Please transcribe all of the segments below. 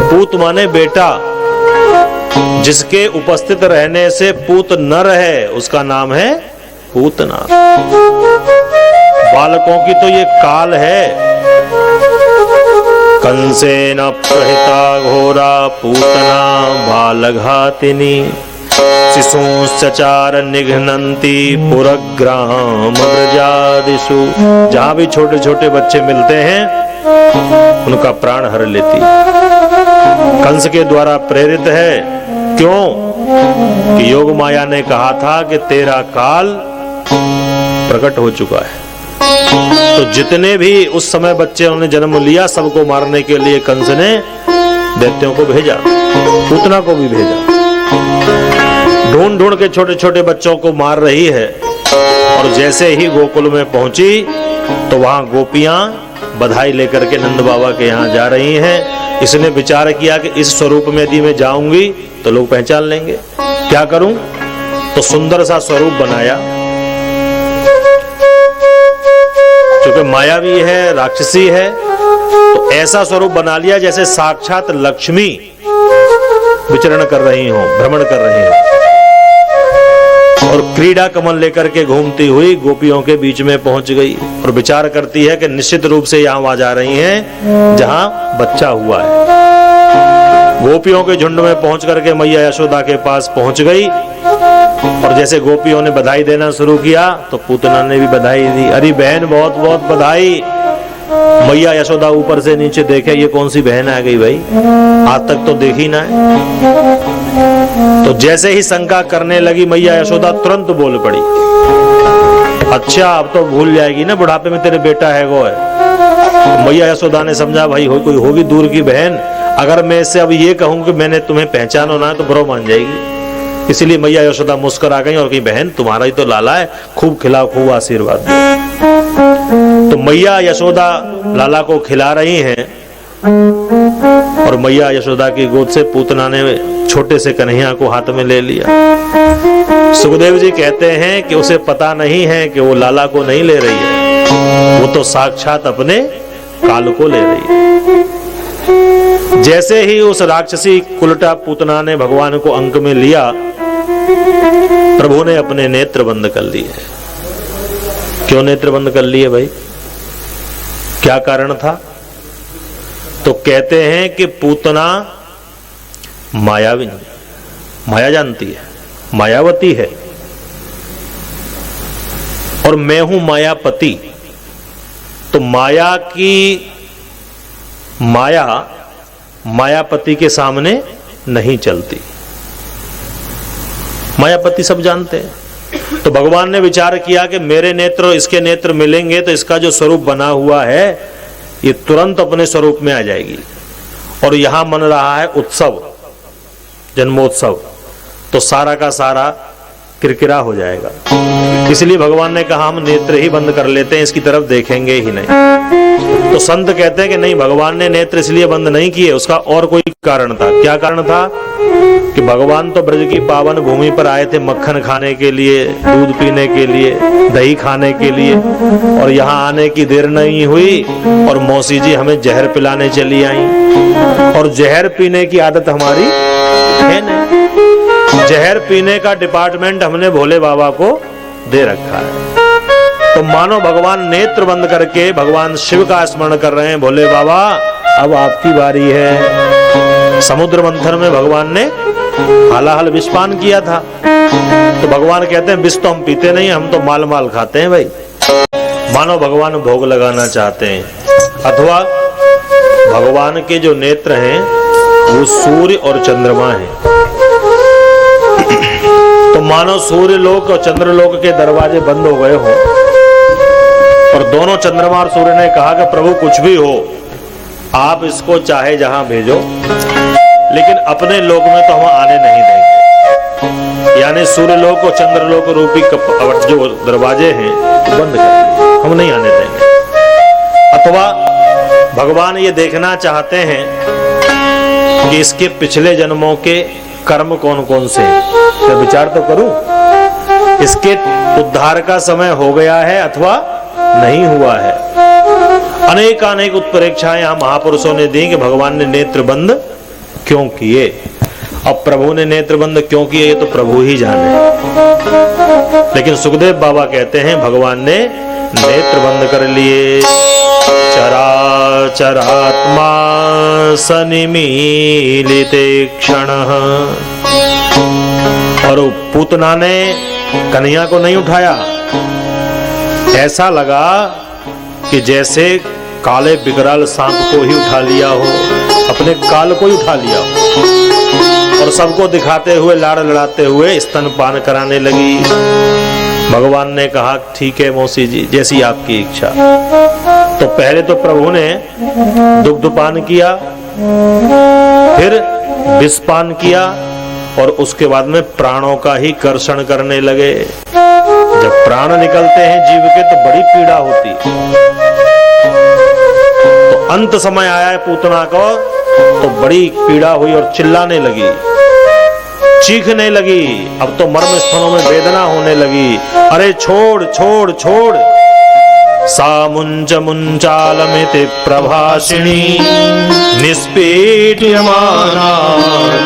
पूत माने बेटा, जिसके उपस्थित रहने से पूत न रहे उसका नाम है पूतना। बालकों की तो ये काल है। कंसेन प्रहिता घोरा पूतना बालघातिनी, शिशुश्चचार निघ्नन्ति पुरग्राम ब्रजादिषु। जहां भी छोटे छोटे बच्चे मिलते हैं उनका प्राण हर लेती। कंस के द्वारा प्रेरित है। क्यों? कि योग माया ने कहा था कि तेरा काल प्रकट हो चुका है। तो जितने भी उस समय बच्चे उन्होंने जन्म लिया सबको मारने के लिए कंस ने दैत्यों को भेजा, पूतना को भी भेजा। ढूंढ ढूंढ के छोटे छोटे बच्चों को मार रही है। और जैसे ही गोकुल में पहुंची तो वहां गोपियां बधाई लेकर के नंद बाबा के यहाँ जा रही हैं। इसने विचार किया कि इस स्वरूप में यदि मैं जाऊंगी तो लोग पहचान लेंगे, क्या करूं? तो सुंदर सा स्वरूप बनाया। क्योंकि मायावी है, राक्षसी है, तो ऐसा स्वरूप बना लिया जैसे साक्षात लक्ष्मी विचरण कर रही हो, भ्रमण कर रही हो। और क्रीड़ा कमल लेकर के घूमती हुई गोपियों के बीच में पहुंच गई और विचार करती है कि निश्चित रूप से यहां जा रही हैं जहां बच्चा हुआ है। गोपियों के झुंड में पहुंच करके मैया यशोदा के पास पहुंच गई और जैसे गोपियों ने बधाई देना शुरू किया तो पूतना ने भी बधाई दी। अरे बहन बहुत बहुत बधाई। मैया यशोदा ऊपर से नीचे देखे, ये कौन सी बहन आ गई भाई, आज तक तो देखी ना है। तो जैसे ही शंका करने लगी मैया यशोदा तुरंत बोल पड़ी, अच्छा अब तो भूल जाएगी ना बुढ़ापे में तेरे बेटा है वो है। तो मैया यशोदा ने समझा भाई कोई होगी दूर की बहन, अगर मैं इससे अब ये कहूं कि मैंने तुम्हें पहचाना ना तो बुरा मान जाएगी। इसलिए मैया यशोदा मुस्कुरा गई और कही बहन तुम्हारा ही तो लाला है, खूब खिलाओ, खूब आशीर्वाद दो। तो मैया यशोदा लाला को खिला रही हैं और मैया यशोदा की गोद से पूतना ने छोटे से कन्हैया को हाथ में ले लिया। सुखदेव जी कहते हैं कि उसे पता नहीं है कि वो लाला को नहीं ले रही है, वो तो साक्षात अपने काल को ले रही है। जैसे ही उस राक्षसी कुलटा पूतना ने भगवान को अंक में लिया, प्रभु ने अपने नेत्र बंद कर लिए। क्यों नेत्र बंद कर लिए भाई, क्या कारण था? तो कहते हैं कि पूतना मायाविनी, माया जानती है, मायावती है, और मैं हूं मायापति। तो माया की माया मायापति के सामने नहीं चलती, मायापति सब जानते हैं। तो भगवान ने विचार किया कि मेरे नेत्र और इसके नेत्र मिलेंगे तो इसका जो स्वरूप बना हुआ है ये तुरंत अपने स्वरूप में आ जाएगी। और यहां मन रहा है उत्सव, जन्मोत्सव, तो सारा का सारा किरकिरा हो जाएगा। इसलिए भगवान ने कहा हम नेत्र ही बंद कर लेते हैं, इसकी तरफ देखेंगे ही नहीं। तो संत कहते हैं कि नहीं, भगवान ने नेत्र इसलिए बंद नहीं किए, उसका और कोई कारण था। क्या कारण था? कि भगवान तो ब्रज की पावन भूमि पर आए थे मक्खन खाने के लिए, दूध पीने के लिए, दही खाने के लिए, और यहाँ आने की देर नहीं हुई और मौसी जी हमें जहर पिलाने चली आई। और जहर पीने की आदत हमारी है नहीं, जहर पीने का डिपार्टमेंट हमने भोले बाबा को दे रखा है। तो मानो भगवान नेत्र बंद करके भगवान शिव का स्मरण कर रहे हैं, भोले बाबा अब आपकी बारी है। समुद्र मंथन में भगवान ने हालाहल विषपान किया था। तो भगवान कहते हैं विष तो हम पीते नहीं, हम तो माल माल खाते हैं भाई। मानो भगवान भोग लगाना चाहते हैं। अथवा भगवान के जो नेत्र हैं वो सूर्य और चंद्रमा हैं। तो मानो सूर्य लोक और चंद्र लोक के दरवाजे बंद हो गए हो और दोनों चंद्रमा और सूर्य ने कहा कि प्रभु कुछ भी हो आप इसको चाहे जहां भेजो, लेकिन अपने लोक में तो हम आने नहीं देंगे। यानी सूर्य लोक और चंद्र लोक रूपी जो दरवाजे हैं वो बंद कर दिए, हम नहीं आने देंगे। अथवा भगवान ये देखना चाहते हैं कि इसके पिछले जन्मों के कर्म कौन कौन से हैं। तो विचार तो करूं, इसके उद्धार का समय हो गया है अथवा नहीं हुआ है। अनेक उत्प्रेक्षाएं यहां महापुरुषों ने दी कि भगवान ने नेत्र बंद क्यों किए। अब प्रभु ने नेत्र बंद क्यों किए ये तो प्रभु ही जाने, लेकिन सुखदेव बाबा कहते हैं भगवान ने नेत्र बंद कर लिए। चराचरात्मा सनिमीलिते क्षणः। और पूतना ने कन्हैया को नहीं उठाया, ऐसा लगा कि जैसे काले बिकराल सांप को ही उठा लिया हो, अपने काल को ही उठा लिया हो, और सबको दिखाते हुए लाड़ लड़ाते हुए स्तनपान कराने लगी। भगवान ने कहा ठीक है मौसी जी, जैसी आपकी इच्छा। तो पहले तो प्रभु ने दुग्धपान किया, फिर विषपान किया, और उसके बाद में प्राणों का ही कर्षण करने लगे। जब प्राण निकलते हैं जीव के तो बड़ी पीड़ा होती। तो अंत समय आया है पूतना को, तो बड़ी पीड़ा हुई और चिल्लाने लगी, चीखने लगी। अब तो मर्म स्थानों में वेदना होने लगी। अरे छोड़ छोड़ छोड़। सा मुंच मुंचालमिति प्रभाषिणी निष्पीड्यमाना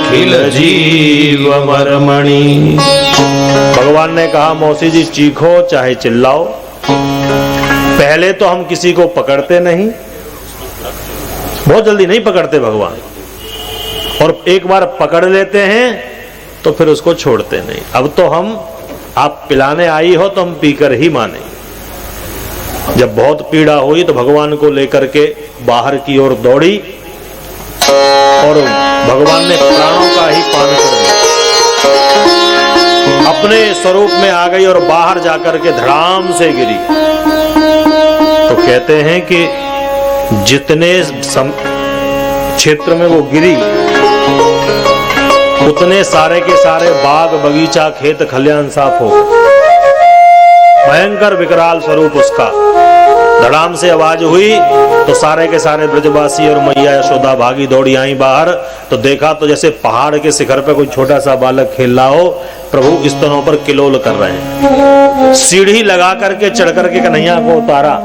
खिल जीव मर्मणि। भगवान ने कहा मौसी जी चीखो चाहे चिल्लाओ, पहले तो हम किसी को पकड़ते नहीं, बहुत जल्दी नहीं पकड़ते भगवान, और एक बार पकड़ लेते हैं तो फिर उसको छोड़ते नहीं। अब तो हम, आप पिलाने आई हो तो हम पीकर ही माने। जब बहुत पीड़ा हुई तो भगवान को लेकर के बाहर की ओर दौड़ी, और भगवान ने प्राणों का ही पान कर दिया, अपने स्वरूप में आ गई और बाहर जाकर के धड़ाम से गिरी। तो कहते हैं कि जितने क्षेत्र में वो गिरी उतने सारे के सारे बाग बगीचा खेत खलियान साफ हो गए। भयंकर विकराल स्वरूप उसका। धड़ाम से आवाज हुई तो सारे के सारे ब्रजवासी और मैया यशोदा भागी दौड़ी आई बाहर। तो देखा तो जैसे पहाड़ के शिखर पर कोई छोटा सा बालक खेल रहा हो, प्रभु स्तनों पर किलोल कर रहे हैं। सीढ़ी लगा करके चढ़ करके कन्हैया को उतारा।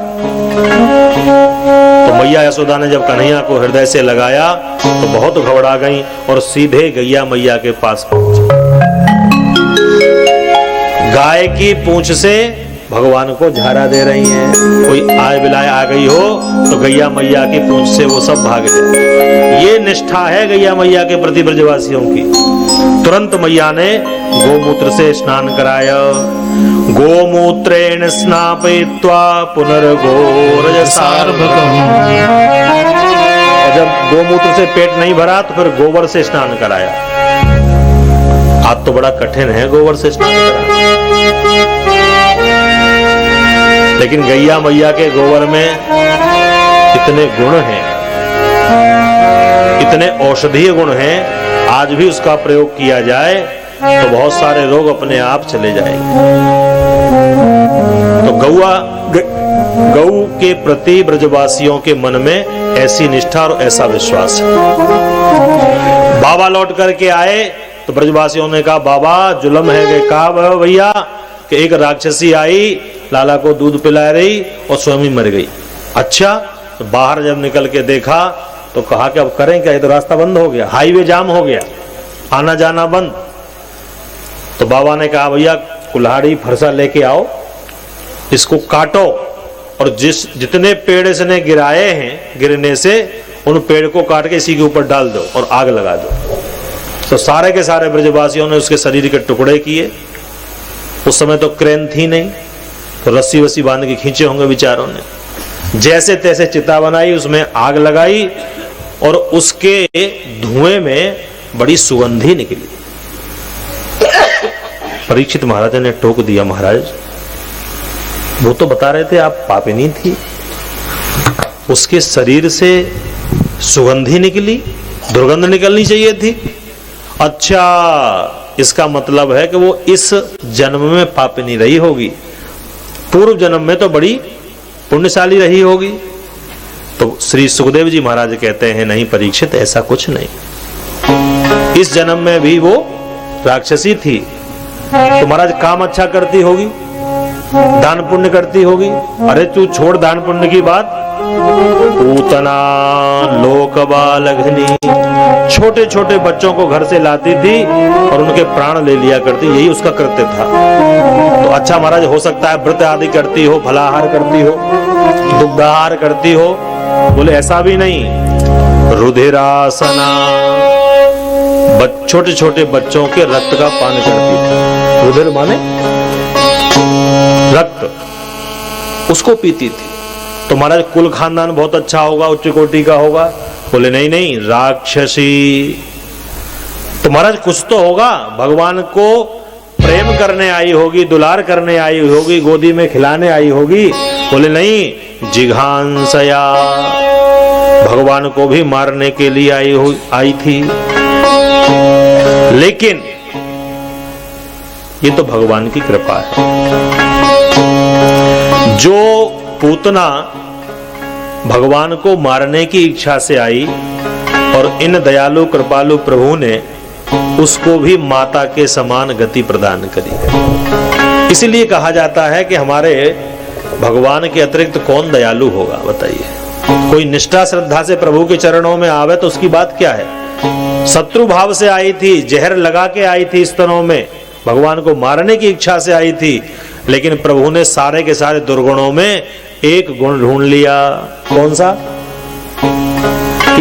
तो मैया यशोदा ने जब कन्हैया को हृदय से लगाया तो बहुत घबरा गई और सीधे गैया मैया के पास पहुंची। गाय की पूंछ से भगवान को झारा दे रही हैं। कोई आय बिलाय आ गई हो तो गैया मैया की पूंछ से वो सब भाग जाए। ये निष्ठा है गैया मैया के प्रति ब्रजवासियों की। तुरंत मैया ने गोमूत्र से स्नान कराया। गोमूत्रेण स्नापयित्वा पुनर्गोरजसार्भकम्। और जब गोमूत्र से पेट नहीं भरा तो फिर गोबर से स्नान कराया। आज तो बड़ा कठिन है गोबर से स्नान कराना, लेकिन गैया मैया के गोबर में इतने गुण हैं, इतने औषधीय गुण हैं, आज भी उसका प्रयोग किया जाए तो बहुत सारे रोग अपने आप चले जाएंगे। तो गौ के प्रति ब्रजवासियों के मन में ऐसी निष्ठा और ऐसा विश्वास है। बाबा लौट करके आए तो ब्रजवासियों ने कहा बाबा जुल्म है कि कहा भैया कि एक राक्षसी आई, लाला को दूध पिला रही और स्वयं ही मर गई। अच्छा, तो बाहर जब निकल के देखा तो कहा कि अब करें क्या, ये तो रास्ता बंद हो गया, हाईवे जाम हो गया, आना जाना बंद। तो बाबा ने कहा भैया कुल्हाड़ी फरसा लेके आओ, इसको काटो और जितने पेड़ इसने गिराए हैं गिरने से उन पेड़ को काट के इसी के ऊपर डाल दो और आग लगा दो। तो सारे के सारे ब्रजवासियों ने उसके शरीर के टुकड़े किए। उस समय तो क्रेन थी नहीं, तो रस्सी वस्सी बांध के खींचे होंगे बेचारों ने। जैसे तैसे चिता बनाई, उसमें आग लगाई और उसके धुएं में बड़ी सुगंधी निकली। परीक्षित महाराज ने टोक दिया, महाराज वो तो बता रहे थे आप पापिनी थी, उसके शरीर से सुगंधी निकली, दुर्गंध निकलनी चाहिए थी। अच्छा, इसका मतलब है कि वो इस जन्म में पापिनी रही होगी, पूर्व जन्म में तो बड़ी पुण्यशाली रही होगी। तो श्री सुखदेव जी महाराज कहते हैं नहीं परीक्षित, ऐसा कुछ नहीं, इस जन्म में भी वो राक्षसी थी। तो महाराज काम अच्छा करती होगी, दान पुण्य करती होगी। अरे तू छोड़ दान पुण्य की बात, पूतना लोकबालघनी, छोटे छोटे बच्चों को घर से लाती थी और उनके प्राण ले लिया करती, यही उसका कृत्य था। तो अच्छा महाराज, हो सकता है व्रत आदि करती हो, फलाहार करती हो, दुग्धाहार करती हो, बोले ऐसा भी नहीं। रुधिरासना, छोटे छोटे बच्चों के रक्त का पान करती थी। रुधिर माने रक्त, उसको पीती थी। तो महाराज कुल खानदान बहुत अच्छा होगा, उच्च कोटि का होगा, बोले नहीं नहीं, राक्षसी। तो महाराज कुछ तो होगा, भगवान को प्रेम करने आई होगी, दुलार करने आई होगी, गोदी में खिलाने आई होगी। बोले नहीं, जिघांसया, भगवान को भी मारने के लिए आई थी। लेकिन ये तो भगवान की कृपा है। जो पूतना भगवान को मारने की इच्छा से आई और इन दयालु कृपालु प्रभु ने उसको भी माता के समान गति प्रदान करी है। इसीलिए कहा जाता है कि हमारे भगवान के अतिरिक्त कौन दयालु होगा, बताइए। कोई निष्ठा श्रद्धा से प्रभु के चरणों में आवे तो उसकी बात क्या है। शत्रु भाव से आई थी, जहर लगा के आई थी स्तनों में, भगवान को मारने की इच्छा से आई थी, लेकिन प्रभु ने सारे के सारे दुर्गुणों में एक गुण ढूंढ लिया। कौन सा?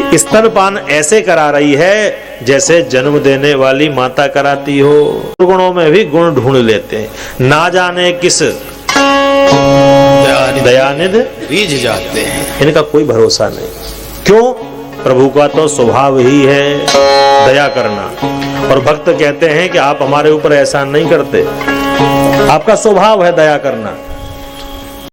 कि स्तनपान ऐसे करा रही है जैसे जन्म देने वाली माता कराती हो। दुर्गुणों में भी गुण ढूंढ लेते हैं, ना जाने किस दयानिधि बीज जाते हैं, इनका कोई भरोसा नहीं। क्यों? प्रभु का तो स्वभाव ही है दया करना, और भक्त कहते हैं कि आप हमारे ऊपर एहसान नहीं करते, आपका स्वभाव है दया करना।